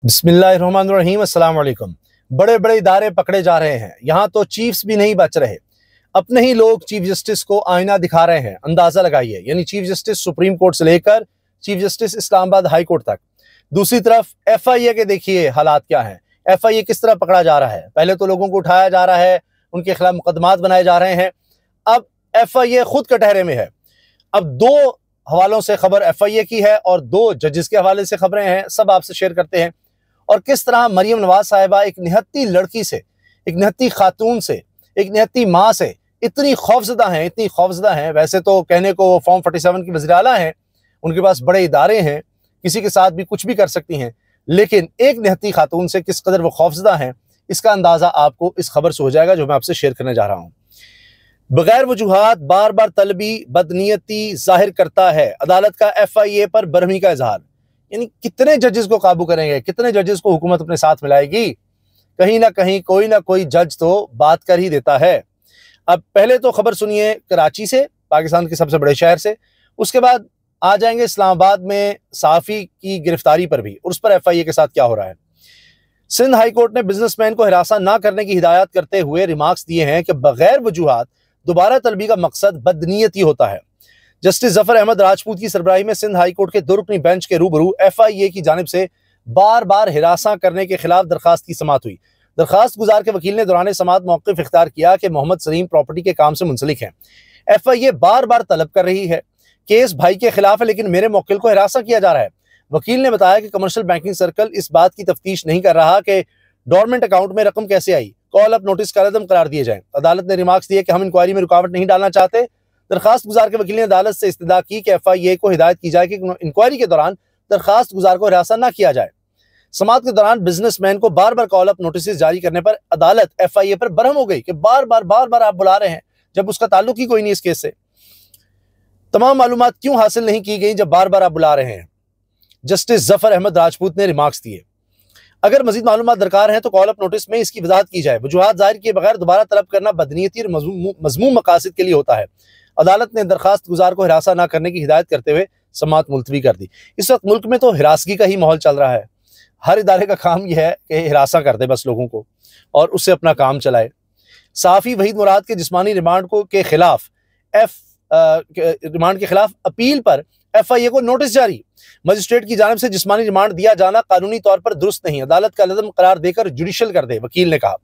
बिस्मिल्लाहिर्रहमानिर्रहीम, अस्सलाम वालेकुम। बड़े बड़े इदारे पकड़े जा रहे हैं, यहाँ तो चीफ्स भी नहीं बच रहे। अपने ही लोग चीफ जस्टिस को आईना दिखा रहे हैं। अंदाजा लगाइए, यानी चीफ जस्टिस सुप्रीम कोर्ट से लेकर chief justice Islamabad high court तक। दूसरी तरफ FIA के देखिए हालात क्या हैं। FIA किस तरह पकड़ा जा रहा है। पहले तो लोगों को उठाया जा रहा है, उनके खिलाफ मुकदमात बनाए जा रहे हैं। अब FIA खुद कटहरे में है। अब दो हवालों से खबर FIA की है और दो जजेस के हवाले से खबरें हैं, सब आपसे शेयर करते हैं। और किस तरह मरियम नवाज साहिबा एक निहत्ती लड़की से, एक निहत्ती खातून से, एक निहत्ती माँ से इतनी खौफजदा हैं। वैसे तो कहने को फॉर्म 47 की वज़ीर आला हैं, उनके पास बड़े इदारे हैं, किसी के साथ भी कुछ भी कर सकती हैं, लेकिन एक निहत्ती खातून से किस कदर वो खौफजदा हैं, इसका अंदाजा आपको इस खबर से हो जाएगा जो मैं आपसे शेयर करने जा रहा हूँ। बगैर वजूहात बार बार तलबी बदनीयती जाहिर करता है। अदालत का FIA पर बरहमी का इजहार। यानी कितने जजेस को काबू करेंगे, कितने जजेस को हुकूमत अपने साथ मिलाएगी। कहीं ना कहीं कोई ना कोई जज तो बात कर ही देता है। अब पहले तो खबर सुनिए कराची से, पाकिस्तान के सबसे बड़े शहर से। उसके बाद आ जाएंगे इस्लामाबाद में सहाफ़ी की गिरफ्तारी पर भी, और उस पर FIA के साथ क्या हो रहा है। सिंध हाई कोर्ट ने बिजनेसमैन को हिरासा न करने की हिदायत करते हुए रिमार्क्स दिए हैं कि बगैर वजूहात दोबारा तलबी का मकसद बदनीयती होता है। जस्टिस जफर अहमद राजपूत की सरबराही में सिंध हाई कोर्ट के 2 रुकनी बेंच के रूबरू FIA की जानिब से बार बार हिरासा करने के खिलाफ दरखास्त की समाअत हुई। दरखास्त गुजार के वकील ने दौरान समाअत मौक़िफ़ इख्तियार किया कि मोहम्मद सलीम प्रॉपर्टी के काम से मुंसलिक हैं। FIA बार बार तलब कर रही है, केस भाई के खिलाफ है, लेकिन मेरे मुवक्किल को हिरासा किया जा रहा है। वकील ने बताया कि कमर्शियल बैंकिंग सर्कल इस बात की तफ्तीश नहीं कर रहा कि डोरमेंट अकाउंट में रकम कैसे आई, कॉल अप नोटिस कलअदम करार दिए जाए। अदालत ने रिमार्क्स दिए कि हम इंक्वायरी में रुकावट नहीं डालना चाहते। दरखास्त गुजार के वकील ने अदालत से इस्तदा की कि FIA को हिदायत की जाए कि इंक्वायरी के दौरान दरखास्त गुजार को हिरासत न किया जाए। समाअत के दौरान बिजनेसमैन को बार बार कॉल अप नोटिस जारी करने पर अदालत FIA पर बरहम हो गई कि बार बार आप बुला रहे हैं जब उसका ताल्लुक ही कोई नहीं इस केस से। तमाम मालूमात क्यों हासिल नहीं की गई जब बार बार आप बुला रहे हैं। जस्टिस जफर अहमद राजपूत ने रिमार्क्स दिए, अगर मजीद मालूमात दरकार है तो कॉल अप नोटिस में इसकी वजाहत की जाए। वजूहात जाहिर किए बगैर दोबारा तलब करना बदनीयती और मज़मूम मकासद के लिए होता है। अदालत ने दरखास्त गुजार को हिरासा न करने की हिदायत करते हुए समाअत मुलतवी कर दी। इस वक्त मुल्क में तो हिरासगी का ही माहौल चल रहा है। हर इदारे का काम यह है कि हिरासा कर दे बस लोगों को और उससे अपना काम चलाए। सहाफ़ी वहीद मुराद के जिस्मानी रिमांड के खिलाफ अपील पर FIA को नोटिस जारी। मजिस्ट्रेट की जानिब से जिस्मानी रिमांड दिया जाना कानूनी तौर पर दुरुस्त नहीं, अदालत का लज़म करार देकर जुडिशल कर दे, वकील ने कहा।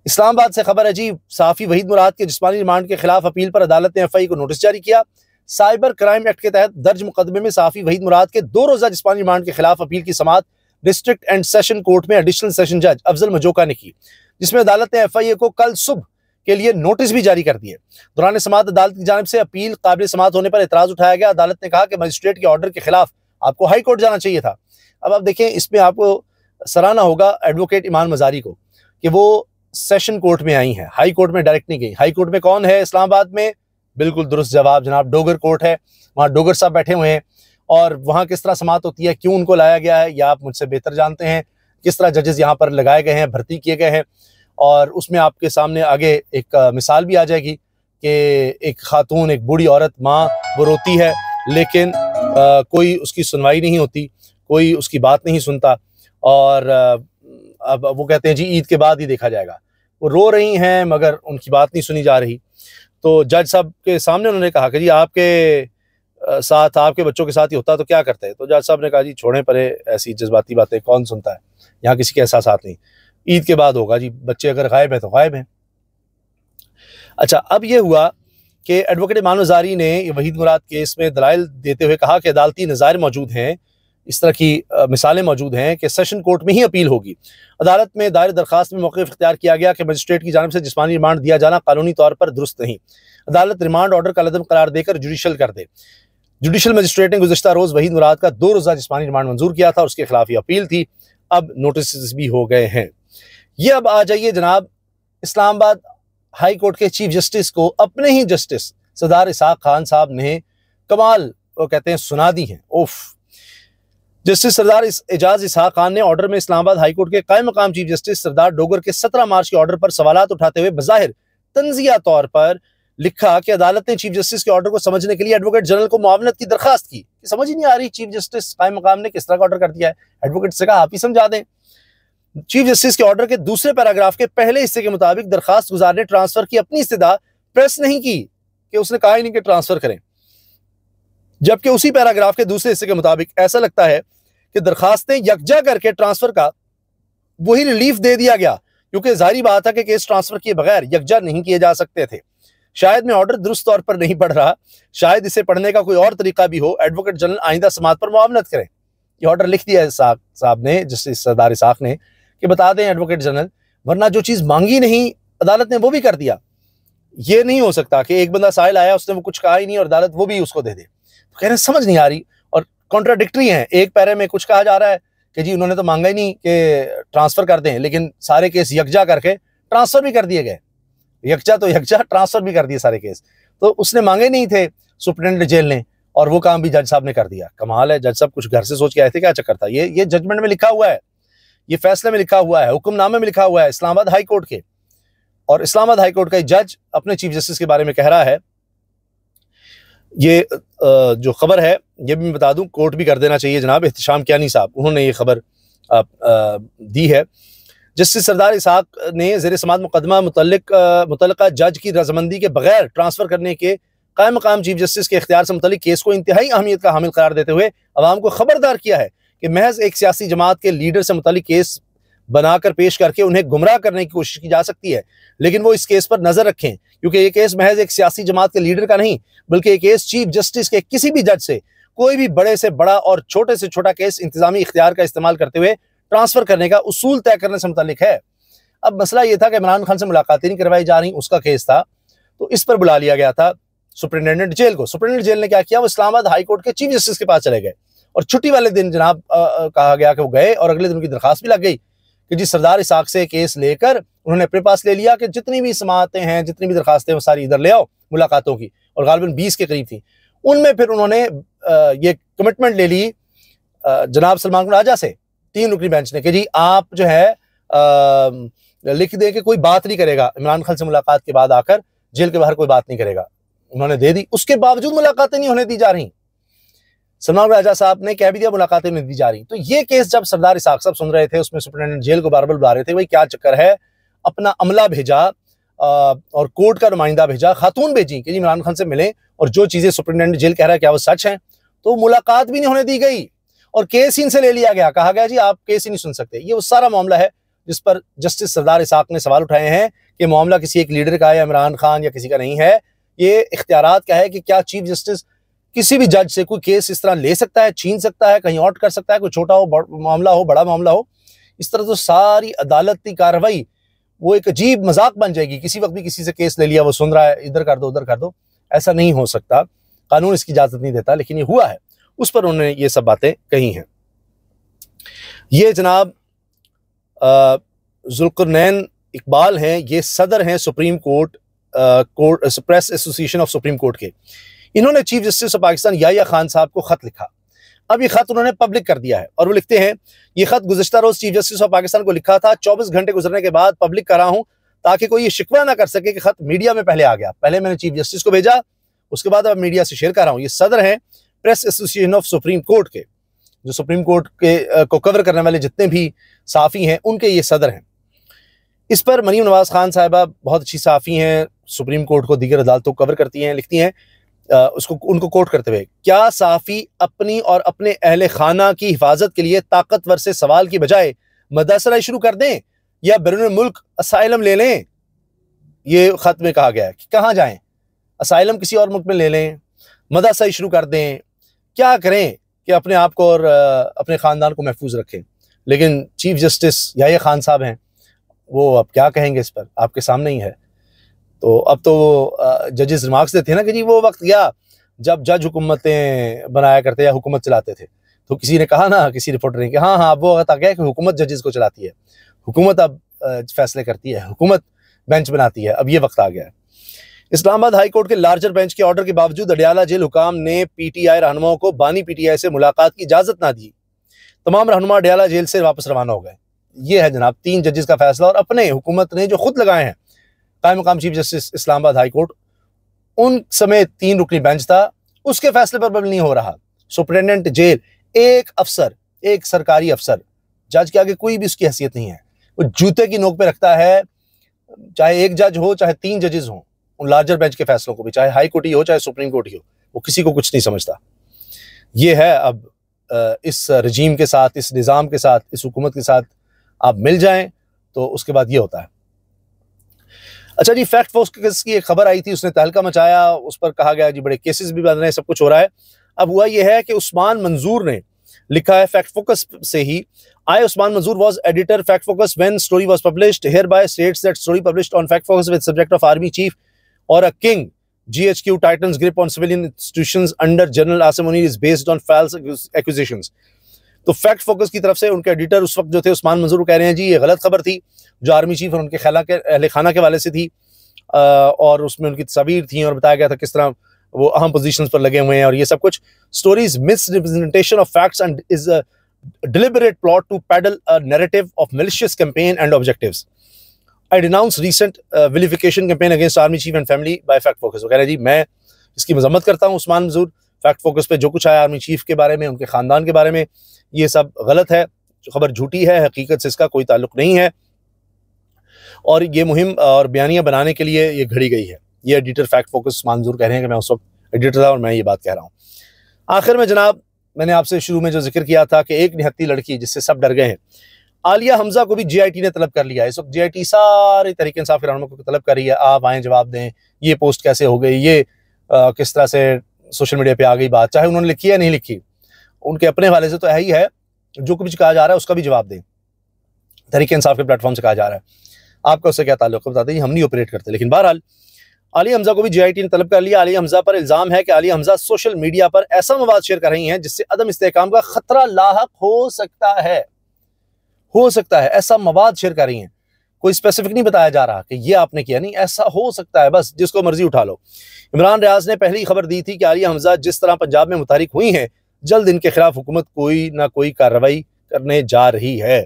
इस्लामाबाद से खबर अजीब, सहाफ़ी वहीद मुराद के जिस्मानी रिमांड के खिलाफ अपील पर अदालत ने FIA को नोटिस जारी किया। साइबर क्राइम एक्ट के तहत दर्ज मुकदमे में सहाफ़ी वहीद मुराद के 2 रोज़ा जिस्मानी रिमांड के खिलाफ अपील की समाअत डिस्ट्रिक्ट एंड सेशन कोर्ट में एडिशनल सेशन जज अफजल मजोका ने की, जिसमें अदालत ने FIA को कल सुबह के लिए नोटिस भी जारी कर दिए। दौरान समाअत अदालत की जानिब से अपील काबिल समाअत होने पर एतराज उठाया गया। अदालत ने कहा कि मजिस्ट्रेट के ऑर्डर के खिलाफ आपको हाई कोर्ट जाना चाहिए था। अब आप देखें, इसमें आपको सराहना होगा एडवोकेट ईमान मजारी को कि वो सेशन कोर्ट में आई हैं, हाई कोर्ट में डायरेक्ट नहीं गई। हाई कोर्ट में कौन है इस्लामाबाद में? बिल्कुल दुरुस्त जवाब जनाब, डोगर कोर्ट है। वहाँ डोगर साहब बैठे हुए हैं और वहाँ किस तरह समाअत होती है, क्यों उनको लाया गया है, या आप मुझसे बेहतर जानते हैं। किस तरह जजेस यहाँ पर लगाए गए हैं, भर्ती किए गए हैं, और उसमें आपके सामने आगे एक मिसाल भी आ जाएगी कि एक खातून, एक बूढ़ी औरत, माँ, वो रोती है लेकिन कोई उसकी सुनवाई नहीं होती, कोई उसकी बात नहीं सुनता, और अब वो कहते हैं जी ईद के बाद ही देखा जाएगा। वो रो रही हैं मगर उनकी बात नहीं सुनी जा रही। तो जज साहब के सामने उन्होंने कहा कि जी आपके साथ, आपके बच्चों के साथ ही होता तो क्या करते हैं। तो जज साहब ने कहा जी छोड़ें परे ऐसी जज्बाती बातें, कौन सुनता है, यहाँ किसी के एहसास नहीं, ईद के बाद होगा जी, बच्चे अगर गायब हैं तो गायब हैं। अच्छा, अब ये हुआ कि एडवोकेट ईमान मजारी ने वहीद मुराद केस में दलाइल देते हुए कहा कि अदालती नज़ायर मौजूद हैं, इस तरह की मिसालें मौजूद हैं कि सेशन कोर्ट में ही अपील होगी। अदालत में दायर दरखास्त में मौक़िफ़ इख्तियार किया गया कि मजिस्ट्रेट की जानिब से जिस्मानी रिमांड दिया जाना कानूनी तौर पर दुरुस्त नहीं। अदालत रिमांड ऑर्डर का लदम करार देकर जुडिशल कर दे। जुडिशल मजिस्ट्रेट ने गुज़श्ता रोज़ वहीद मुराद का 2 रोज़ा जिस्मानी रिमांड मंजूर किया था और उसके खिलाफ ही अपील थी। अब नोटिस भी हो गए हैं। ये अब आ जाइए जनाब, इस्लामाबाद हाई कोर्ट के चीफ जस्टिस को अपने ही जस्टिस सरदार इसहाक खान साहब ने कमाल, वो कहते हैं, सुना दी हैं। उफ, जस्टिस सरदार एजाज इसहाक खान ने ऑर्डर में इस्लामाबाद हाई कोर्ट के कायम मकाम चीफ जस्टिस सरदार डोगर के 17 मार्च के ऑर्डर पर सवालात उठाते हुए बज़ाहिर तंजिया तौर पर लिखा कि अदालत ने चीफ जस्टिस के ऑर्डर को समझने के लिए एडवोकेट जनरल को मुआवनत की दरखास्त की। समझ ही नहीं आ रही चीफ जस्टिस कायम मकाम ने किस तरह का ऑर्डर कर दिया है। एडवोकेट से कहा आप ही समझा दें। चीफ जस्टिस के ऑर्डर के दूसरे पैराग्राफ के पहले हिस्से के मुताबिक दरखास्त गुजार ने ट्रांसफर की अपनी इस्तदा प्रेस नहीं की, कि उसने कहा ही नहीं कि ट्रांसफर करें। जबकि उसी पैराग्राफ के दूसरे हिस्से के मुताबिक ऐसा लगता है कि दरखास्तें यकजा करके ट्रांसफर का वही रिलीफ दे दिया गया, क्योंकि जाहिर बात है कि केस ट्रांसफर किए बगैर यकजा नहीं किए जा सकते थे। शायद मैं ऑर्डर दुरुस्त तौर पर नहीं पढ़ रहा, शायद इसे पढ़ने का कोई और तरीका भी हो। एडवोकेट जनरल आइंदा समाअत पर मुआवनत करें। ये ऑर्डर लिख दिया है साहब ने, जस्टिस सरदार इसाक ने, कि बता दें एडवोकेट जनरल, वरना जो चीज मांगी नहीं अदालत ने वो भी कर दिया। ये नहीं हो सकता कि एक बंदा साहिल आया, उसने वो कुछ कहा ही नहीं और अदालत वो भी उसको दे दे। तो कह रहे समझ नहीं आ रही और कॉन्ट्राडिक्टरी है। एक पैरे में कुछ कहा जा रहा है कि जी उन्होंने तो मांगा ही नहीं कि ट्रांसफर कर दें, लेकिन सारे केस यकजा करके ट्रांसफर भी कर दिए गए। यकजा तो यकजा, ट्रांसफर भी कर दिए सारे केस। तो उसने मांगे नहीं थे सुप्रिटेंडेंट जेल ने, और वो काम भी जज साहब ने कर दिया। कमाल है, जज साहब कुछ घर से सोच के आए थे, क्या चक्कर था। ये जजमेंट में लिखा हुआ है, ये फैसले में लिखा हुआ है, हुक्मनामे में लिखा हुआ है इस्लामाबाद हाई कोर्ट के। और इस्लामाबाद हाई कोर्ट का जज अपने चीफ जस्टिस के बारे में कह रहा है। ये जो खबर है ये भी मैं बता दूं, कोर्ट भी कर देना चाहिए जनाब, एहतशाम कियानी साहब उन्होंने ये खबर दी है। जस्टिस सरदार इसाक ने ज़ेर समाअत मुकदमा मुतल्लिका जज की रजामंदी के बगैर ट्रांसफर करने के कायम मकाम चीफ जस्टिस के इख्तियार से मुतल्लिक केस को इंतहाई अहमियत का हामिल करार देते हुए अवाम को खबरदार किया है कि महज एक सियासी जमात के लीडर से मुतल्लिक केस बनाकर पेश करके उन्हें गुमराह करने की कोशिश की जा सकती है, लेकिन वो इस केस पर नजर रखें, क्योंकि ये केस महज एक सियासी जमात के लीडर का नहीं, बल्कि ये केस चीफ जस्टिस के किसी भी जज से कोई भी बड़े से बड़ा और छोटे से छोटा केस इंतजामी इख्तियार का इस्तेमाल करते हुए ट्रांसफर करने का उसूल तय करने से मुताल्लिक है। अब मसला ये था कि इमरान खान से मुलाकातें नहीं करवाई जा रही, उसका केस था, तो इस पर बुला लिया गया था सुप्रिटेंडेंट जेल को। सुप्रिटेंडेंट जेल ने क्या किया, वो इस्लामाबाद हाई कोर्ट के चीफ जस्टिस के पास चले गए और छुट्टी वाले दिन जनाब कहा गया कि वो गए, और अगले दिन उनकी दरखास्त भी लग गई कि जी सरदार इसाक से केस लेकर उन्होंने अपने पास ले लिया कि जितनी भी समाअतें हैं, जितनी भी दरखास्तें वो सारी इधर ले आओ मुलाकातों की, और गालिबन 20 के करीब थी। उनमें फिर उन्होंने ये कमिटमेंट ले ली जनाब सलमान राजा से, 3 रुकनी बेंच ने, कि जी आप जो है लिख दें कि कोई बात नहीं करेगा इमरान खान से मुलाकात के बाद आकर जेल के बाहर कोई बात नहीं करेगा। उन्होंने दे दी, उसके बावजूद मुलाकातें नहीं होने दी जा रही। सलमान राजा साहब ने कह भी दिया मुलाकातें नहीं दी जा रही। तो ये केस जब सरदार इसाक साहब सुन रहे थे, उसमें सुप्रिटेंडेंट जेल को बार बार बुला रहे थे, भाई क्या चक्कर है, अपना अमला भेजा और कोर्ट का नुमाइंदा भेजा, खातून भेजी कि जी इमरान खान से मिलें, और जो चीजें सुप्रिटेंडेंट जेल कह रहा है क्या वो सच है। तो मुलाकात भी नहीं होने दी गई और केस ही इनसे ले लिया गया, कहा गया जी आप केस ही नहीं सुन सकते। ये वो सारा मामला है जिस पर जस्टिस सरदार इसाक ने सवाल उठाए हैं कि मामला किसी एक लीडर का है या इमरान खान या किसी का नहीं है। ये इख्तियारात क्या है कि क्या चीफ जस्टिस किसी भी जज से कोई केस इस तरह ले सकता है, छीन सकता है, कहीं और कर सकता है, कोई छोटा हो मामला हो बड़ा मामला हो। इस तरह तो सारी अदालती कार्रवाई वो एक अजीब मजाक बन जाएगी। किसी वक्त भी किसी से केस ले लिया, वो सुन रहा है, इधर कर दो उधर कर दो, ऐसा नहीं हो सकता, कानून इसकी इजाजत नहीं देता, लेकिन ये हुआ है। उस पर उन्होंने ये सब बातें कही हैं। ये जनाब जुल्करनैन इकबाल हैं, ये सदर हैं supreme court press association of supreme court के। इन्होंने chief justice of Pakistan Yahya Khan sahab को खत लिखा। अब ये खत उन्होंने पब्लिक कर दिया है और वो लिखते हैं, ये खत गुज़िश्ता रोज चीफ जस्टिस ऑफ पाकिस्तान को लिखा था, 24 घंटे गुजरने के बाद पब्लिक कर रहा हूं ताकि कोई ये शिकवा ना कर सके कि खत मीडिया में पहले आ गया। पहले मैंने चीफ जस्टिस को भेजा, उसके बाद अब मीडिया से शेयर कर रहा हूं। ये सदर हैं press association of supreme court के, जो सुप्रीम कोर्ट के को कवर करने वाले जितने भी सहाफ़ी हैं उनके ये सदर हैं। इस पर मरीम नवाज खान साहिबा बहुत अच्छी सहाफ़ी हैं, सुप्रीम कोर्ट को दीगर अदालतों को कवर करती हैं, लिखती हैं उनको कोट करते हुए, क्या सहाफ़ी अपनी और अपने अहले खाना की हिफाजत के लिए ताकतवर से सवाल की बजाय मदासरा शुरू कर दें या बैरून मुल्क असाइलम ले लें। ये खत में कहा गया है कि कहाँ जाएं, असाइलम किसी और मुल्क में ले लें, मदासरा शुरू कर दें, क्या करें कि अपने आप को और अपने ख़ानदान को महफूज रखें। लेकिन चीफ जस्टिस याहिया खान साहब हैं, वो अब क्या कहेंगे इस पर, आपके सामने ही है। तो अब तो जजेस रिमार्क्स देते हैं ना कि जी वो वक्त गया जब जज हुकूमतें बनाया करते या हुकूमत चलाते थे। तो किसी ने कहा ना, किसी रिपोर्टर ने कि हाँ हाँ अब वो वक्त आ गया कि हुकूमत जजेस को चलाती है, हुकूमत अब फैसले करती है, हुकूमत बेंच बनाती है, अब ये वक्त आ गया है। इस्लामाबाद हाई कोर्ट के लार्जर बेंच के ऑर्डर के बावजूद अडियाला जेल हुकाम ने पीटीआई रहनुमाओं को बानी पीटीआई से मुलाकात की इजाजत ना दी। तमाम रहनुमा अडियाला जेल से वापस रवाना हो गए। ये है जनाब 3 जजेस का फैसला, और अपने हुकूमत ने जो खुद लगाए हैं कायम मकाम chief justice Islamabad high court, उन समय 3 रुकनी बेंच था, उसके फैसले पर अमल नहीं हो रहा। सुपरिटेंडेंट जेल एक अफसर, एक सरकारी अफसर, जज के आगे कोई भी उसकी हैसियत नहीं है, वो जूते की नोक पे रखता है, चाहे एक जज हो चाहे 3 जजेस हों, उन लार्जर बेंच के फैसलों को भी, चाहे हाई कोर्ट ही हो चाहे सुप्रीम कोर्ट ही हो, वो किसी को कुछ नहीं समझता। ये है अब इस रजीम के साथ, इस निज़ाम के साथ, इस हुकूमत के साथ आप मिल जाएं तो उसके बाद ये होता है। अच्छा जी, फैक्ट फोकस की एक खबर आई थी, उसने तहलका मचाया, उस पर कहा गया जी बड़े केसेस भी बन रहे हैं, सब कुछ हो रहा है। अब हुआ यह है कि उस्मान मंजूर ने लिखा है फैक्ट फोकस से ही, I Usman Manzoor was editor Fact Focus when story was published. Hereby states that story published on Fact Focus with subject of Army Chief or a King GHQ Titan's grip on civilian institutions under General Asim Munir is based on false accusations. तो fact focus की तरफ से उनके editor उस वक्त जो थे उस्मान मंजूर कह रहे हैं जी ये गलत खबर थी जो आर्मी चीफ और उनके खैला के अहले खाना के वाले से थी, और उसमें उनकी तस्वीर थी और बताया गया था किस तरह वो अहम पोजीशंस पर लगे हुए हैं और ये सब कुछ। Stories misrepresentation of facts and is a deliberate plot to peddle a narrative of malicious campaign and objectives. I denounce recent vilification campaign against army chief and family by Fact Focus. वो कह रहे जी मैं इसकी मजम्मत करता हूँ उस्मान मंजूर, fact focus पे जो कुछ आया आर्मी चीफ के बारे में, उनके खानदान के बारे में, ये सब गलत है, जो खबर झूठी है, हकीकत से इसका कोई ताल्लुक नहीं है और ये मुहिम और बयानियां बनाने के लिए ये घड़ी गई है। ये एडिटर फैक्ट फोकस उस्मान मंजूर कह रहे हैं कि मैं उस वक्त एडिटर था और मैं ये बात कह रहा हूँ। आखिर में जनाब, मैंने आपसे शुरू में जो जिक्र किया था कि एक निहत्ती लड़की जिससे सब डर गए हैं, आलिया हमजा को भी जीआईटी ने तलब कर लिया है। इस वक्त जीआईटी सारे तहरीक इंसाफ के रहनुमा को तलब कर रही है, आप आए जवाब दें, ये पोस्ट कैसे हो गई, ये किस तरह से सोशल मीडिया पे आ गई बात, चाहे उन्होंने लिखी या नहीं लिखी, उनके अपने हवाले से तो है ही है, जो कुछ कहा जा रहा है उसका भी जवाब दें। तहरीक इंसाफ के प्लेटफॉर्म से कहा जा रहा है, आपका उससे क्या ताल्लुक बता दें, हम नहीं ऑपरेट करते। लेकिन बहरहाल आलिया हमजा को भी जीआईटी ने तलब कर लिया। आलिया हमजा पर इल्जाम है कि आलिया हमजा सोशल मीडिया पर ऐसा मवाद शेयर कर रही हैं जिससे अदम इस्तेहकाम का खतरा लाहक हो सकता है, ऐसा मवाद शेयर कर रही हैं। कोई स्पेसिफिक नहीं बताया जा रहा कि ये आपने किया, नहीं, ऐसा हो सकता है, बस जिसको मर्जी उठा लो। इमरान रियाज ने पहली खबर दी थी कि आलिया हमजा जिस तरह पंजाब में मुतारिक हुई हैं, जल्द इनके खिलाफ हुकूमत कोई ना कोई कार्रवाई करने जा रही है,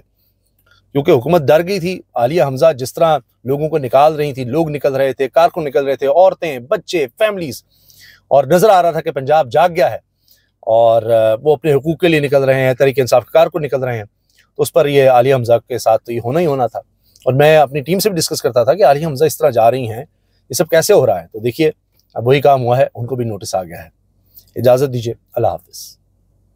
क्योंकि हुकूमत डर गई थी। आलिया हमजा जिस तरह लोगों को निकाल रही थी, लोग निकल रहे थे, कारकुन निकल रहे थे, औरतें, बच्चे, फैमिलीज, और नजर आ रहा था कि पंजाब जाग गया है और वो अपने हुकूक के लिए निकल रहे हैं, तहरीक इंसाफ के कारकुन निकल रहे हैं, तो उस पर ये आलिया हमजा के साथ तो ये होना ही होना था। और मैं अपनी टीम से भी डिस्कस करता था कि आलिया हमजा इस तरह जा रही हैं, ये सब कैसे हो रहा है। तो देखिए अब वही काम हुआ है, उनको भी नोटिस आ गया है। इजाज़त दीजिए, अल्लाह हाफिज़।